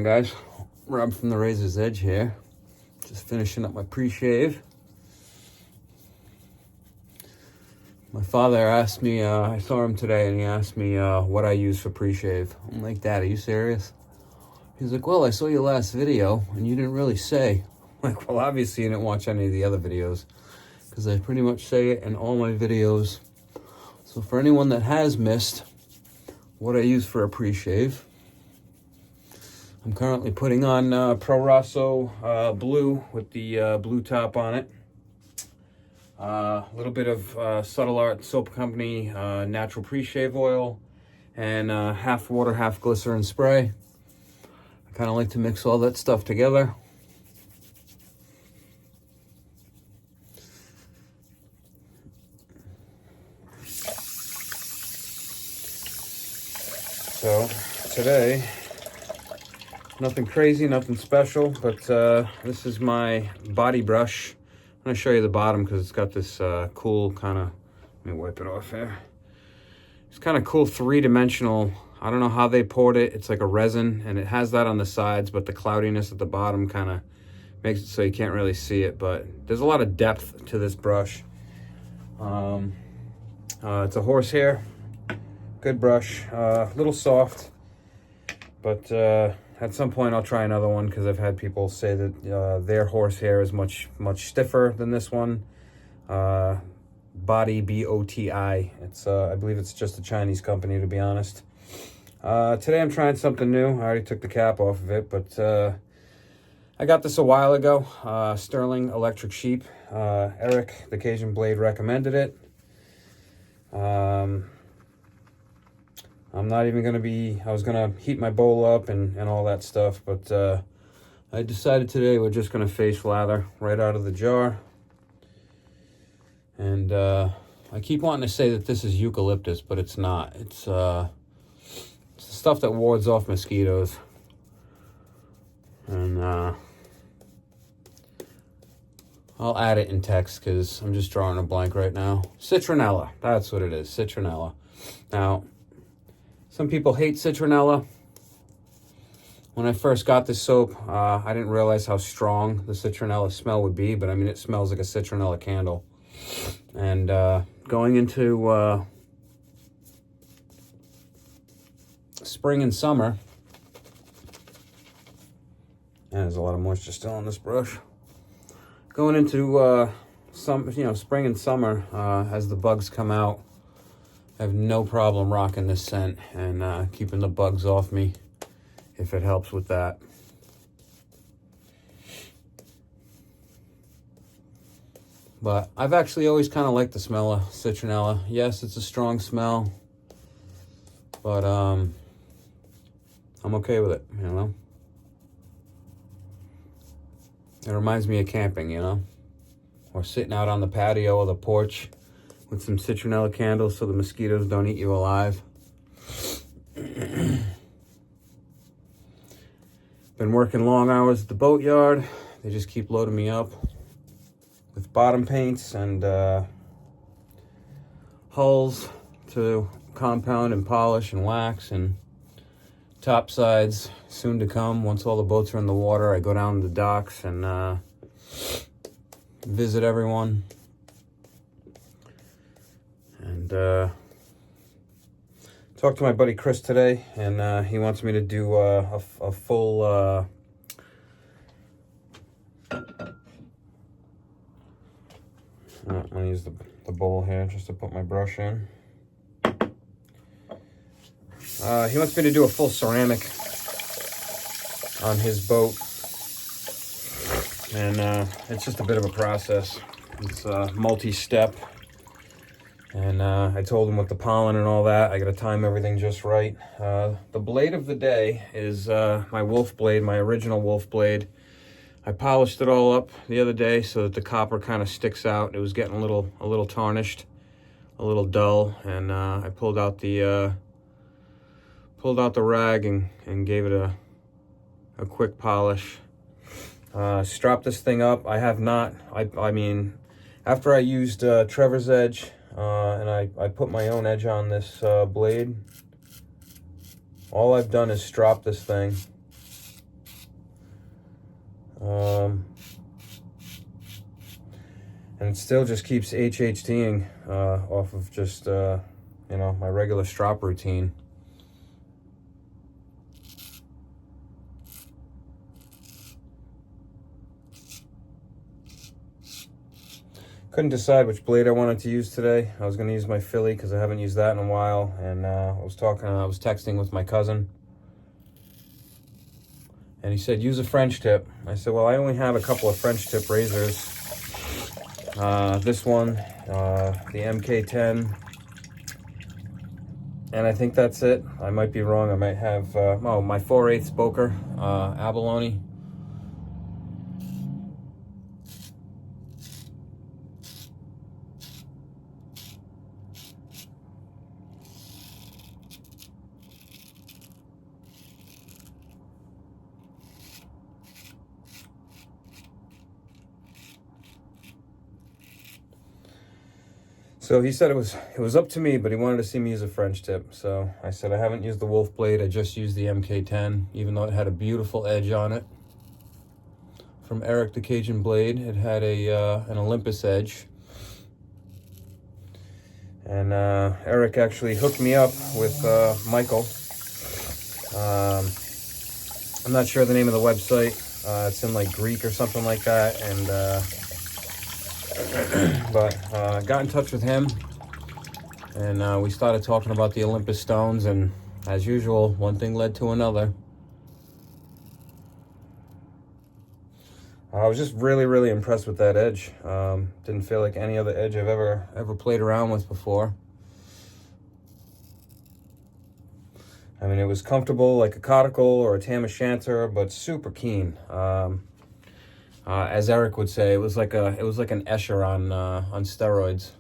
going, guys? Rob from the Razor's Edge here. Just finishing up my pre-shave. My father asked me, I saw him today, and he asked me what I use for pre-shave. I'm like, Dad, are you serious? He's like, well, I saw your last video, and you didn't really say. I'm like, well, obviously you didn't watch any of the other videos, because I pretty much say it in all my videos. So for anyone that has missed what I use for a pre-shave, I'm currently putting on Pro Rosso blue with the blue top on it. A little bit of Subtle Art Soap Company natural pre-shave oil, and half water, half glycerin spray. I kind of like to mix all that stuff together. So today, nothing crazy, nothing special, but this is my body brush. I'm going to show you the bottom because it's got this cool kind of, let me wipe it off here. It's kind of cool three-dimensional, I don't know how they poured it. It's like a resin, and it has that on the sides, but the cloudiness at the bottom kind of makes it so you can't really see it, but there's a lot of depth to this brush. It's a horsehair, good brush, a little soft, but at some point I'll try another one because I've had people say that their horsehair is much stiffer than this one. Body, B-O-T-I. It's I believe it's just a Chinese company, to be honest. Today I'm trying something new. I already took the cap off of it, but I got this a while ago. Sterling Electric Sheep. Eric, the Cajun Blade, recommended it. I'm not even going to be, I was going to heat my bowl up and all that stuff, but I decided today we're just going to face lather right out of the jar. And I keep wanting to say that this is eucalyptus, but it's not. It's the stuff that wards off mosquitoes. And I'll add it in text because I'm just drawing a blank right now. Citronella, that's what it is, citronella. Now, some people hate citronella. When I first got this soap, I didn't realize how strong the citronella smell would be, but I mean, it smells like a citronella candle. And going into spring and summer, and there's a lot of moisture still on this brush. Going into spring and summer, as the bugs come out, I have no problem rocking this scent and keeping the bugs off me if it helps with that. But I've actually always kind of liked the smell of citronella. Yes, it's a strong smell, but I'm okay with it, you know? It reminds me of camping, you know? Or sitting out on the patio or the porch with some citronella candles so the mosquitoes don't eat you alive. Been working long hours at the boatyard. They just keep loading me up with bottom paints and hulls to compound and polish and wax, and top sides soon to come. Once all the boats are in the water, I go down to the docks and visit everyone. And talked to my buddy Chris today, and he wants me to do a full I'm gonna use the bowl here just to put my brush in. He wants me to do a full ceramic on his boat, and it's just a bit of a process. It's multi-step. And I told him with the pollen and all that, I got to time everything just right. The blade of the day is my Woolfblade, my original Woolfblade. I polished it all up the other day so that the copper kind of sticks out. It was getting a little tarnished, a little dull, and I pulled out the rag and gave it a quick polish. Strap this thing up. I have not. I mean, after I used Trevor's Edge. And I put my own edge on this blade. All I've done is strop this thing And it still just keeps HHTing off of just, you know, my regular strop routine. Couldn't decide which blade I wanted to use today. I was going to use my Philly because I haven't used that in a while. And I was texting with my cousin. And he said, use a French tip. I said, well, I only have a couple of French tip razors. This one, the MK10. And I think that's it. I might be wrong. I might have, my 4/8 Boker abalone. So he said it was up to me, but he wanted to see me use a French tip. So I said I haven't used the Woolfblade. I just used the MK10, even though it had a beautiful edge on it. From Eric the Cajun Blade, it had an Olympus edge. And Eric actually hooked me up with Michael. I'm not sure the name of the website. It's in like Greek or something like that. And but got in touch with him, and we started talking about the Olympus stones, and as usual, one thing led to another. I was just really impressed with that edge. Didn't feel like any other edge I've ever played around with before. I mean, it was comfortable like a caudicle or a tam o'shanter, but super keen. As Eric would say, it was like an Escher on steroids.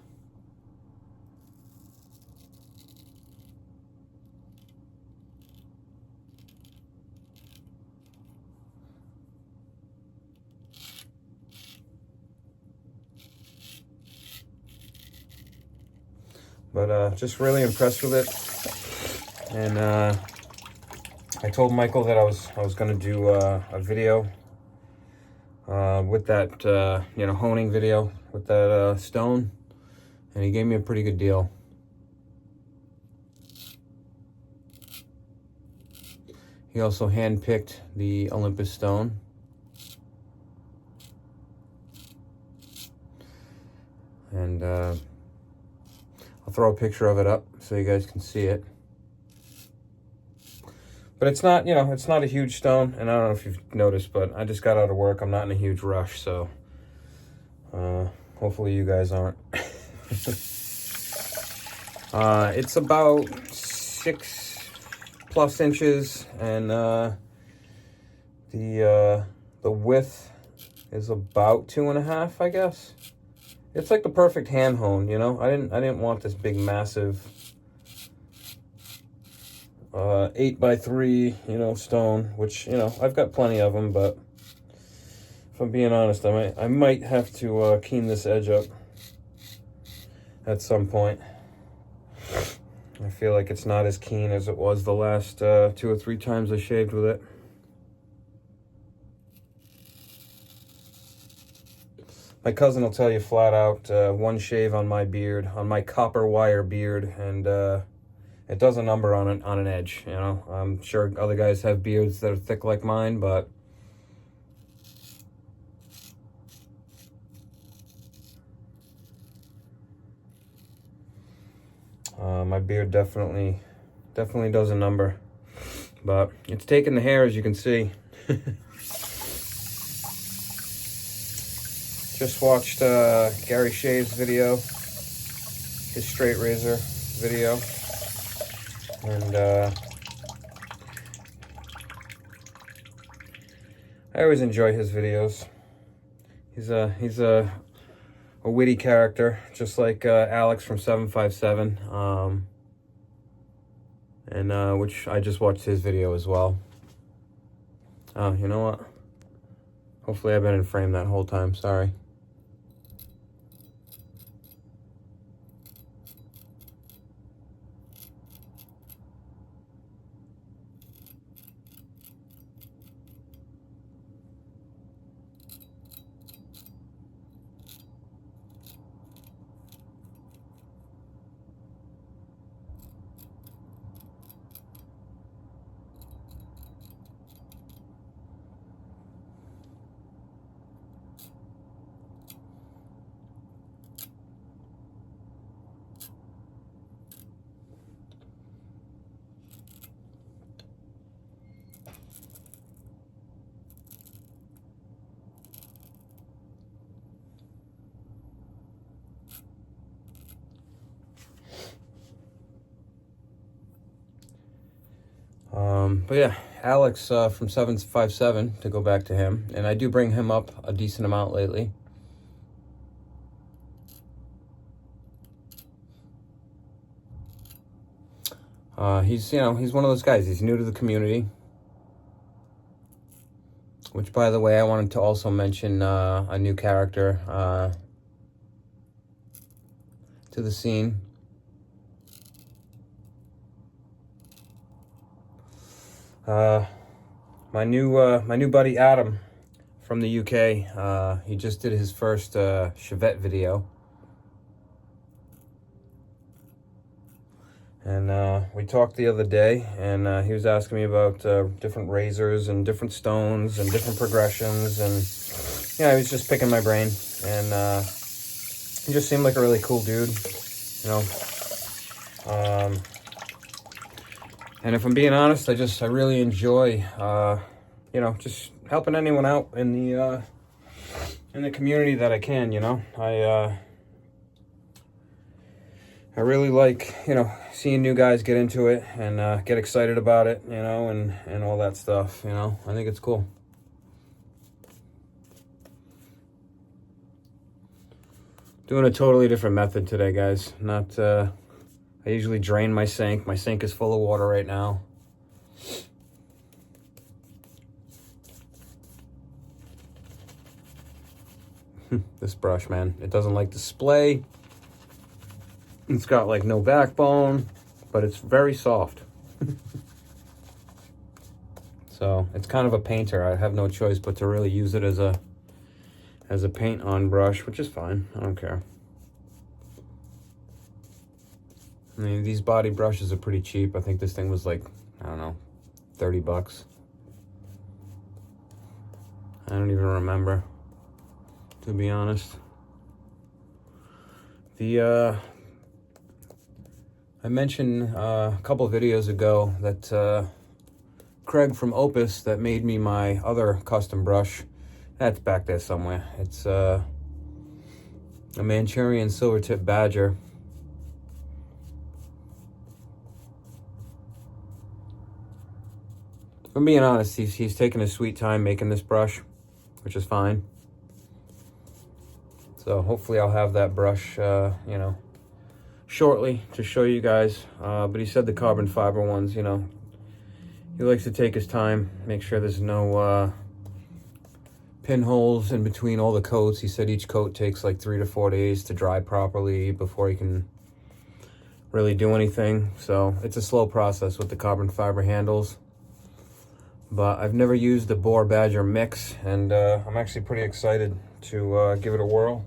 But just really impressed with it. And I told Michael that I was going to do a video with that, you know, honing video with that stone, and he gave me a pretty good deal. He also handpicked the Olympus stone. And I'll throw a picture of it up so you guys can see it. But it's not, you know, it's not a huge stone, and I don't know if you've noticed, but I just got out of work. I'm not in a huge rush, so hopefully you guys aren't. It's about 6+ inches, and the width is about 2.5, I guess. It's like the perfect hand hone, you know. I didn't want this big, massive 8x3, you know, stone, which, you know, I've got plenty of them, but if I'm being honest, I might have to keen this edge up at some point. I feel like it's not as keen as it was the last 2 or 3 times I shaved with it. My cousin will tell you flat out, one shave on my beard, on my copper wire beard, and it does a number on an edge, you know. I'm sure other guys have beards that are thick like mine, but my beard definitely does a number. But it's taking the hair, as you can see. Just watched Gary Shave's video, his straight razor video, and I always enjoy his videos. He's a witty character, just like Alex from 757, and which I just watched his video as well. Oh, you know what? Hopefully I've been in frame that whole time. Sorry. But yeah, Alex from 757, to go back to him, and I do bring him up a decent amount lately. He's one of those guys. He's new to the community. Which, by the way, I wanted to also mention a new character to the scene. My new buddy Adam from the UK. He just did his first Chevette video. And we talked the other day, and he was asking me about different razors and different stones and different progressions, and yeah, he was just picking my brain, and he just seemed like a really cool dude, you know. And if I'm being honest, I really enjoy, you know, just helping anyone out in the community that I can, you know. I really like, you know, seeing new guys get into it and get excited about it, you know, and all that stuff, you know. I think it's cool. Doing a totally different method today, guys. Not, I usually drain my sink. My sink is full of water right now. This brush, man, it doesn't like to splay. It's got like no backbone, but it's very soft. So it's kind of a painter. I have no choice but to really use it as a paint on brush, which is fine. I don't care. I mean, these body brushes are pretty cheap. I think this thing was like, I don't know, 30 bucks. I don't even remember, to be honest. I mentioned a couple of videos ago that Craig from Opus that made me my other custom brush, that's back there somewhere. It's a Manchurian silver tip badger. If I'm being honest, he's taking his sweet time making this brush, which is fine. So hopefully I'll have that brush, you know, shortly to show you guys. But he said the carbon fiber ones, you know, he likes to take his time, make sure there's no pinholes in between all the coats. He said each coat takes like 3 to 4 days to dry properly before he can really do anything. So it's a slow process with the carbon fiber handles. But I've never used the Boar Badger mix, and I'm actually pretty excited to give it a whirl.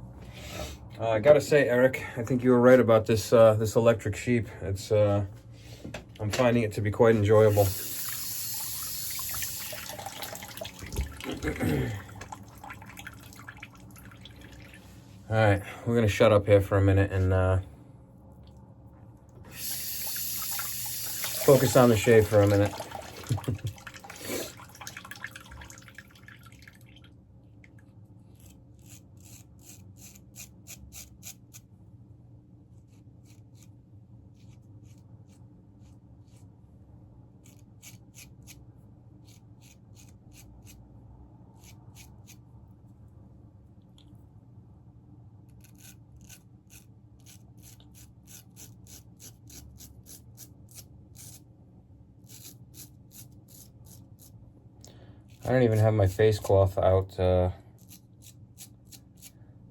I gotta say, Eric, I think you were right about this this electric sheep. It's I'm finding it to be quite enjoyable. All right, we're gonna shut up here for a minute and focus on the shave for a minute. I don't even have my face cloth out. I'm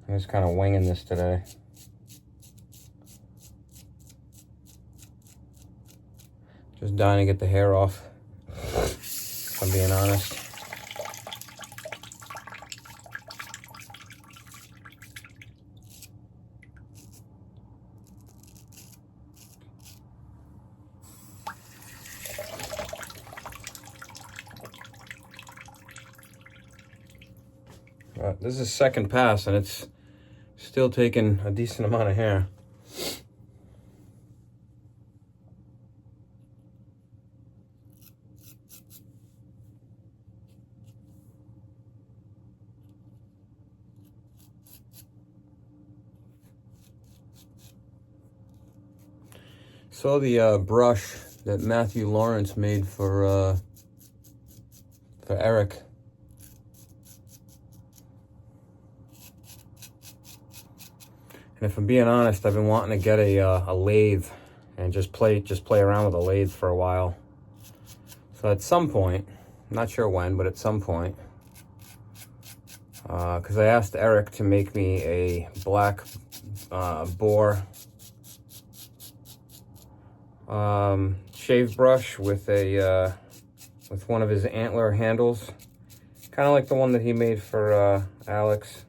just kind of winging this today. Just dying to get the hair off, if I'm being honest. This is second pass, and it's still taking a decent amount of hair. So the brush that Matthew Lawrence made for Eric. And if I'm being honest, I've been wanting to get a lathe and just play around with a lathe for a while. So at some point, I'm not sure when, but at some point, because I asked Eric to make me a black bore shave brush with with one of his antler handles, kind of like the one that he made for Alex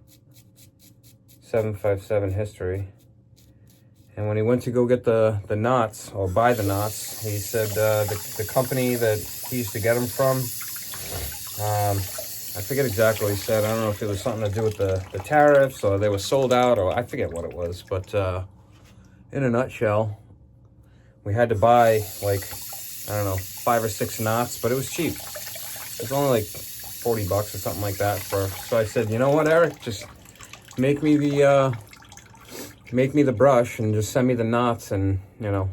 757 History. And when he went to go get the knots, or buy the knots, he said the company that he used to get them from, I forget exactly what he said. I don't know if it was something to do with the tariffs, or they were sold out, or I forget what it was. But in a nutshell, we had to buy, like, I don't know, 5 or 6 knots, but it was cheap. It was only like $40 or something like that. So I said, you know what, Eric, just make me the brush and just send me the knots, and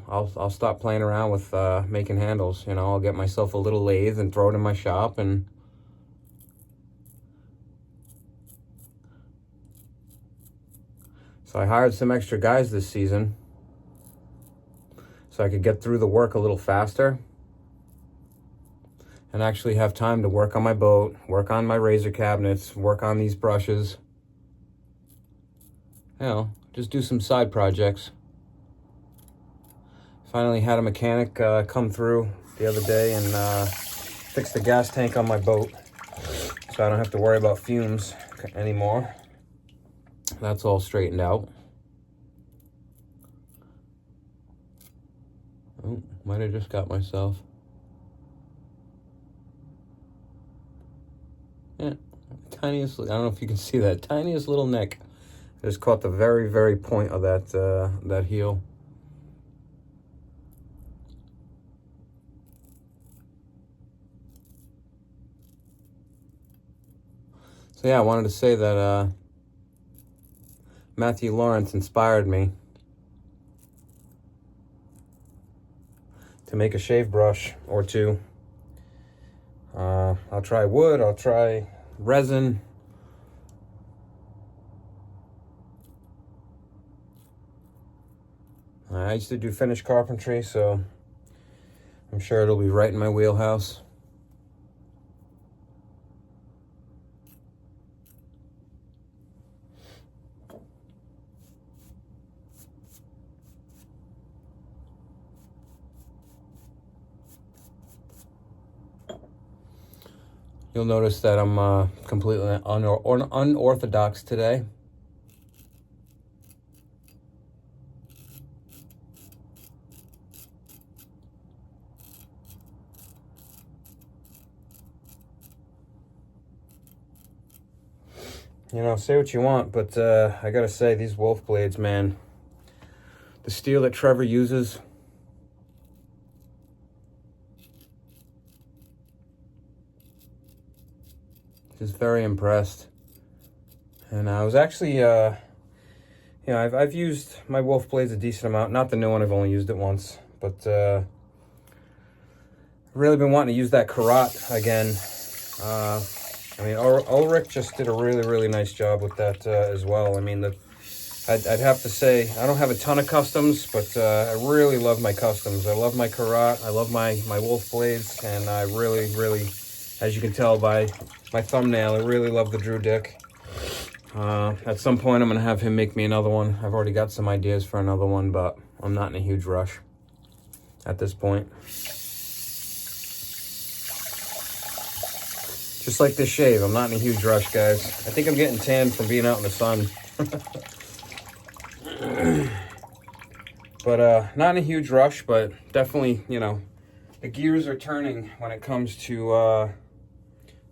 I'll stop playing around with making handles. I'll get myself a little lathe and throw it in my shop. And so I hired some extra guys this season so I could get through the work a little faster and actually have time to work on my boat, work on my razor cabinets, work on these brushes. Just do some side projects. Finally had a mechanic come through the other day and fix the gas tank on my boat, so I don't have to worry about fumes anymore. That's all straightened out. Oh, might have just got myself. Yeah, tiniest, I don't know if you can see that, tiniest little nick. Just caught the very, very point of that heel. So yeah, I wanted to say that Matthew Lawrence inspired me to make a shave brush or two. I'll try wood, I'll try resin. I used to do finished carpentry, so I'm sure it'll be right in my wheelhouse. You'll notice that I'm completely unorthodox today. Say what you want, but I gotta say, these Woolfblades, man, the steel that Trevor uses, just very impressed. And I was actually, I've used my Woolfblades a decent amount. Not the new one, I've only used it once, but I've really been wanting to use that Karat again. Ulrich just did a really, really nice job with that as well. I'd have to say, I don't have a ton of customs, but I really love my customs. I love my Karat, I love my Woolfblades, and I really, really, as you can tell by my thumbnail, I really love the Drew Dick. At some point, I'm going to have him make me another one. I've already got some ideas for another one, but I'm not in a huge rush at this point. Just like this shave, I'm not in a huge rush, guys. I think I'm getting tan from being out in the sun. But not in a huge rush, but definitely, the gears are turning when it comes to, I'm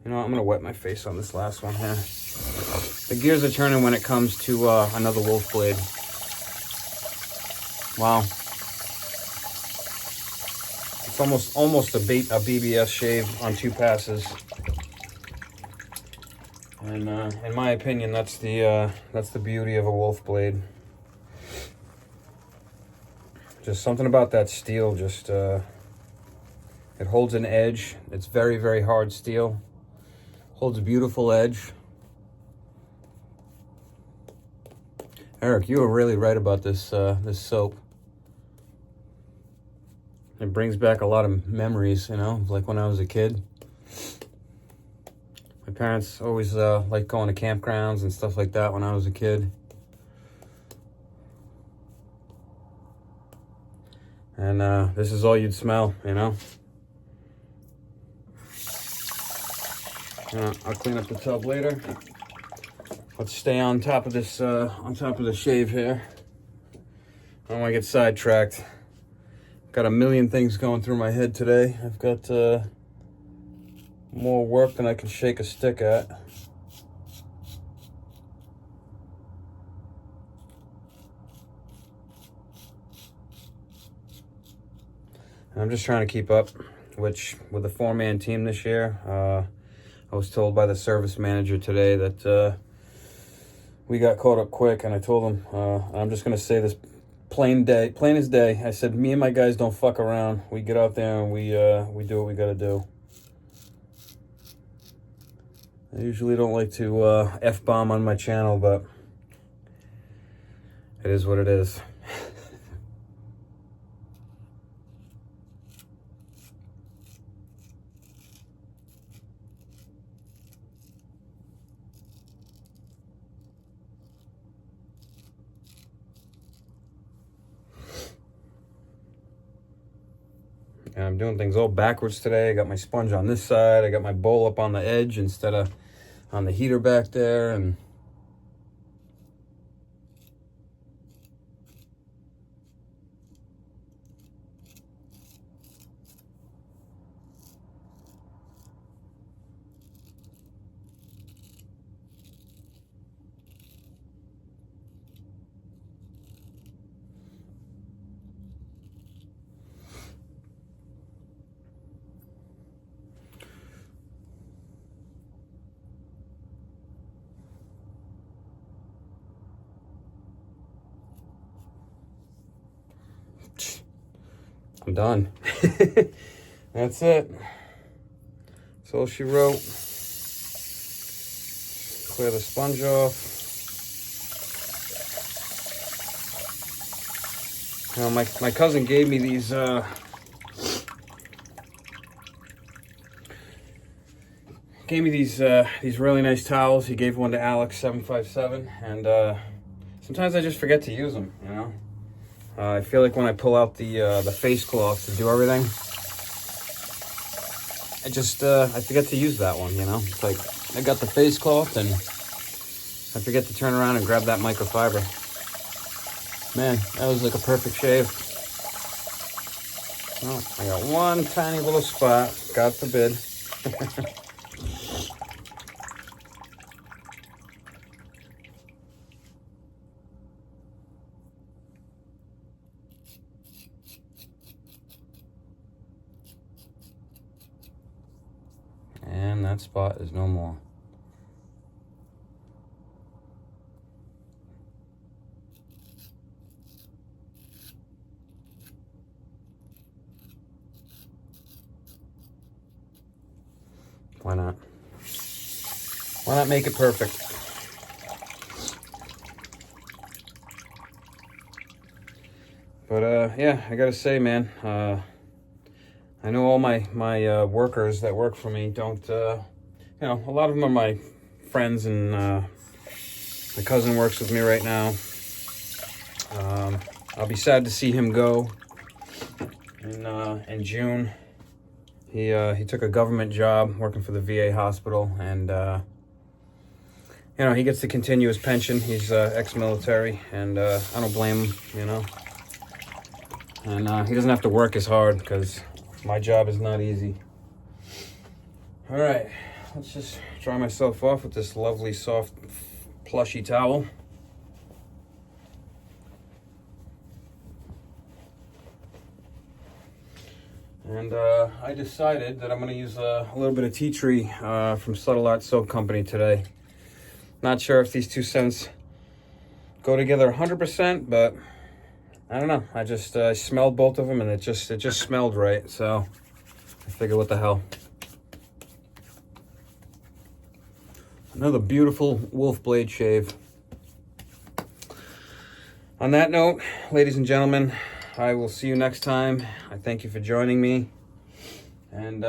going to wet my face on this last one here. The gears are turning when it comes to another Woolfblade. Wow. It's almost a BBS shave on 2 passes. And in my opinion, that's the beauty of a Woolfblade. Just something about that steel just It holds an edge. It's very, very hard steel. Holds a beautiful edge. Eric, you were really right about this this soap. It brings back a lot of memories, you know, like when I was a kid. My parents always liked going to campgrounds and stuff like that when I was a kid. And this is all you'd smell, you know. I'll clean up the tub later. Let's stay on top of this, on top of the shave here. I don't want to get sidetracked. Got a million things going through my head today. I've got more work than I can shake a stick at. And I'm just trying to keep up, which with the 4-man team this year, I was told by the service manager today that we got caught up quick, and I told him, I'm just gonna say this plain as day. I said, me and my guys don't fuck around. We get out there and we do what we gotta do. I usually don't like to F-bomb on my channel, but it is what it is. And I'm doing things all backwards today. I got my sponge on this side. I got my bowl up on the edge instead of on the heater back there. And I'm done. That's it. That's all she wrote. Clear the sponge off. You know, my cousin gave me these these really nice towels. He gave one to Alex 757, and sometimes I just forget to use them, you know. I feel like when I pull out the face cloth to do everything, I forget to use that one, you know. It's like I got the face cloth and I forget to turn around and grab that microfiber. Man, that was like a perfect shave. Oh, I got one tiny little spot, God forbid. And that spot is no more. Why not? Why not make it perfect? But yeah, I gotta say, man, I know all my workers that work for me don't, you know, a lot of them are my friends, and my cousin works with me right now. I'll be sad to see him go in June. He took a government job working for the VA hospital, and you know, he gets to continue his pension. He's ex-military, and I don't blame him, you know. And he doesn't have to work as hard, because my job is not easy. All right, let's just dry myself off with this lovely, soft, plushy towel. And I decided that I'm going to use a little bit of tea tree from Subtle Art Soap Company today. Not sure if these two scents go together 100%, but I don't know. I just smelled both of them, and it just smelled right. So I figure, what the hell. Another beautiful Woolfblade shave. On that note, ladies and gentlemen, I will see you next time. I thank you for joining me. And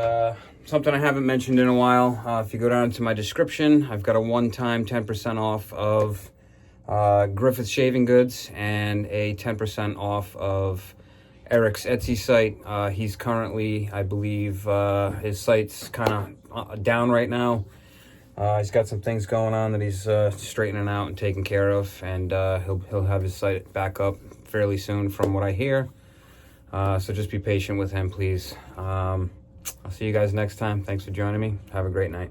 something I haven't mentioned in a while, if you go down to my description, I've got a one-time 10% off of GRIFFITH shaving goods and a 10% off of Eric's Etsy site. He's currently, I believe, his site's kind of down right now. He's got some things going on that he's straightening out and taking care of, and he'll have his site back up fairly soon from what I hear. So just be patient with him, please. I'll see you guys next time. Thanks for joining me. Have a great night.